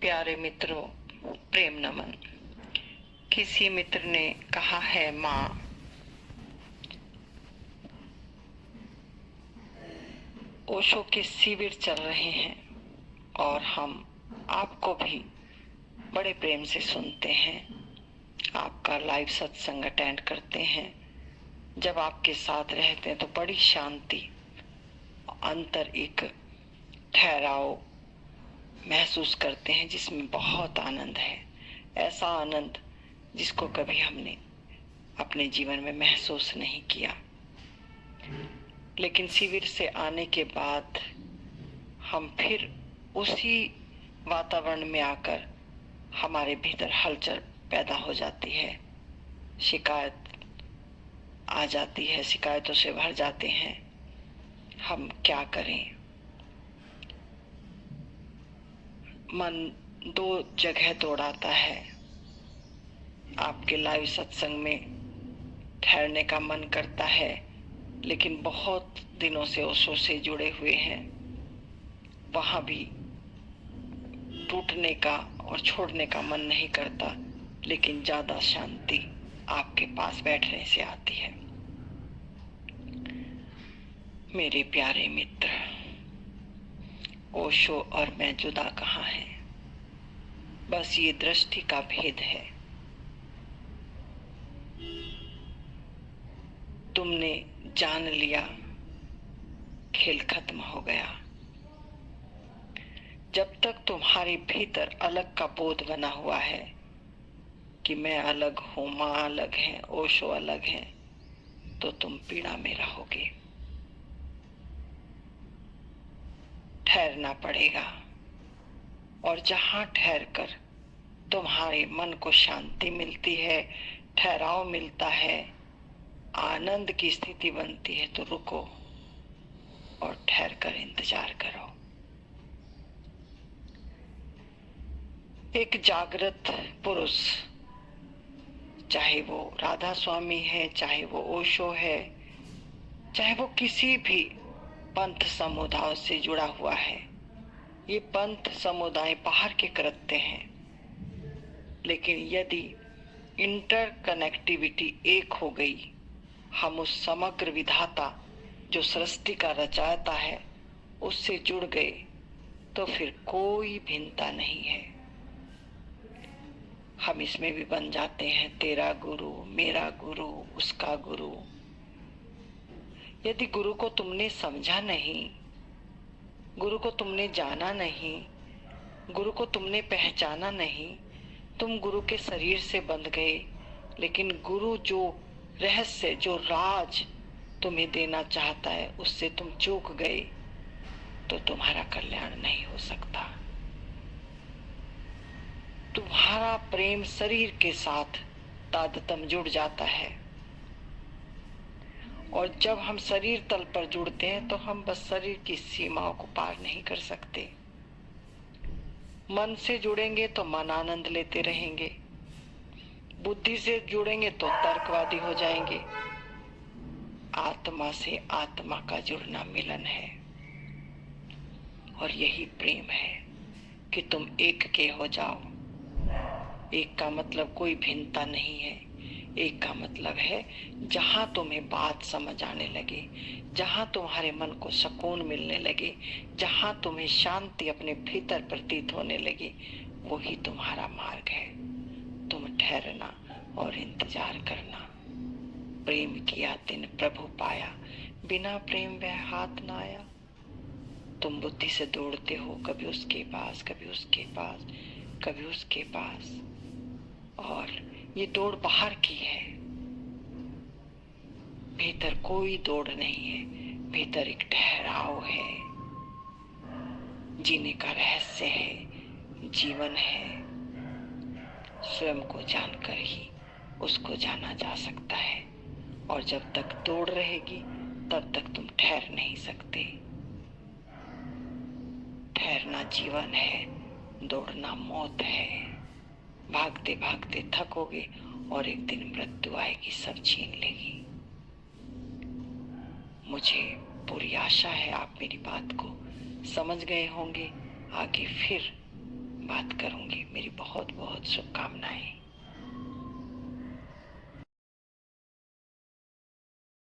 प्यारे मित्रों, प्रेम नमन। किसी मित्र ने कहा है, माँ, ओशो के शिविर चल रहे हैं और हम आपको भी बड़े प्रेम से सुनते हैं। आपका लाइव सत्संग अटेंड करते हैं। जब आपके साथ रहते हैं तो बड़ी शांति, अंतर एक ठहराव महसूस करते हैं जिसमें बहुत आनंद है। ऐसा आनंद जिसको कभी हमने अपने जीवन में महसूस नहीं किया। लेकिन शिविर से आने के बाद हम फिर उसी वातावरण में आकर हमारे भीतर हलचल पैदा हो जाती है, शिकायत आ जाती है, शिकायतों से भर जाते हैं। हम क्या करें? मन दो जगह दौड़ाता है। आपके लाइव सत्संग में ठहरने का मन करता है, लेकिन बहुत दिनों से ओशो से जुड़े हुए हैं, वहां भी टूटने का और छोड़ने का मन नहीं करता। लेकिन ज्यादा शांति आपके पास बैठने से आती है। मेरे प्यारे मित्र, ओशो और मैं जुदा कहाँ हैं? बस ये दृष्टि का भेद है। तुमने जान लिया, खेल खत्म हो गया। जब तक तुम्हारे भीतर अलग का बोध बना हुआ है कि मैं अलग हूं, माँ अलग है, ओशो अलग है, तो तुम पीड़ा में रहोगे। ठहरना पड़ेगा, और जहां ठहर कर तुम्हारे मन को शांति मिलती है, ठहराव मिलता है, आनंद की स्थिति बनती है, तो रुको और ठहर कर इंतजार करो। एक जागृत पुरुष, चाहे वो राधा स्वामी है, चाहे वो ओशो है, चाहे वो किसी भी पंथ समुदाय से जुड़ा हुआ है, ये पंथ समुदाय बाहर के कृत्य हैं। लेकिन यदि इंटरकनेक्टिविटी एक हो गई, हम उस समग्र विधाता जो सृष्टि का रचयिता है उससे जुड़ गए, तो फिर कोई भिन्नता नहीं है। हम इसमें भी बन जाते हैं तेरा गुरु, मेरा गुरु, उसका गुरु। यदि गुरु को तुमने समझा नहीं, गुरु को तुमने जाना नहीं, गुरु को तुमने पहचाना नहीं, तुम गुरु के शरीर से बंध गए। लेकिन गुरु जो रहस्य, जो राज तुम्हें देना चाहता है, उससे तुम चूक गए, तो तुम्हारा कल्याण नहीं हो सकता। तुम्हारा प्रेम शरीर के साथ तादात्म्य जुड़ जाता है, और जब हम शरीर तल पर जुड़ते हैं तो हम बस शरीर की सीमाओं को पार नहीं कर सकते। मन से जुड़ेंगे तो मन आनंद लेते रहेंगे, बुद्धि से जुड़ेंगे तो तर्कवादी हो जाएंगे। आत्मा से आत्मा का जुड़ना मिलन है, और यही प्रेम है कि तुम एक के हो जाओ। एक का मतलब कोई भिन्नता नहीं है। एक का मतलब है जहां तुम्हें बात समझ आने लगे, जहां तुम्हारे मन को सुकून मिलने लगे, जहां तुम्हें शांति अपने भीतर प्रतीत होने लगे, वही तुम्हारा मार्ग है। तुम ठहरना और इंतजार करना। प्रेम किया तिन प्रभु पाया, बिना प्रेम वह हाथ न आया। तुम बुद्धि से दौड़ते हो, कभी उसके पास, कभी उसके पास, कभी उसके पास, और ये दौड़ बाहर की है, भीतर कोई दौड़ नहीं है। भीतर एक ठहराव है, जीने का रहस्य है, जीवन है। स्वयं को जानकर ही उसको जाना जा सकता है, और जब तक दौड़ रहेगी तब तक तुम ठहर नहीं सकते। ठहरना जीवन है, दौड़ना मौत है। भागते भागते थकोगे और एक दिन मृत्यु आएगी, सब छीन लेगी। मुझे पूरी आशा है आप मेरी बात को समझ गए होंगे। आगे फिर बात करूंगी। मेरी बहुत बहुत शुभकामनाएं।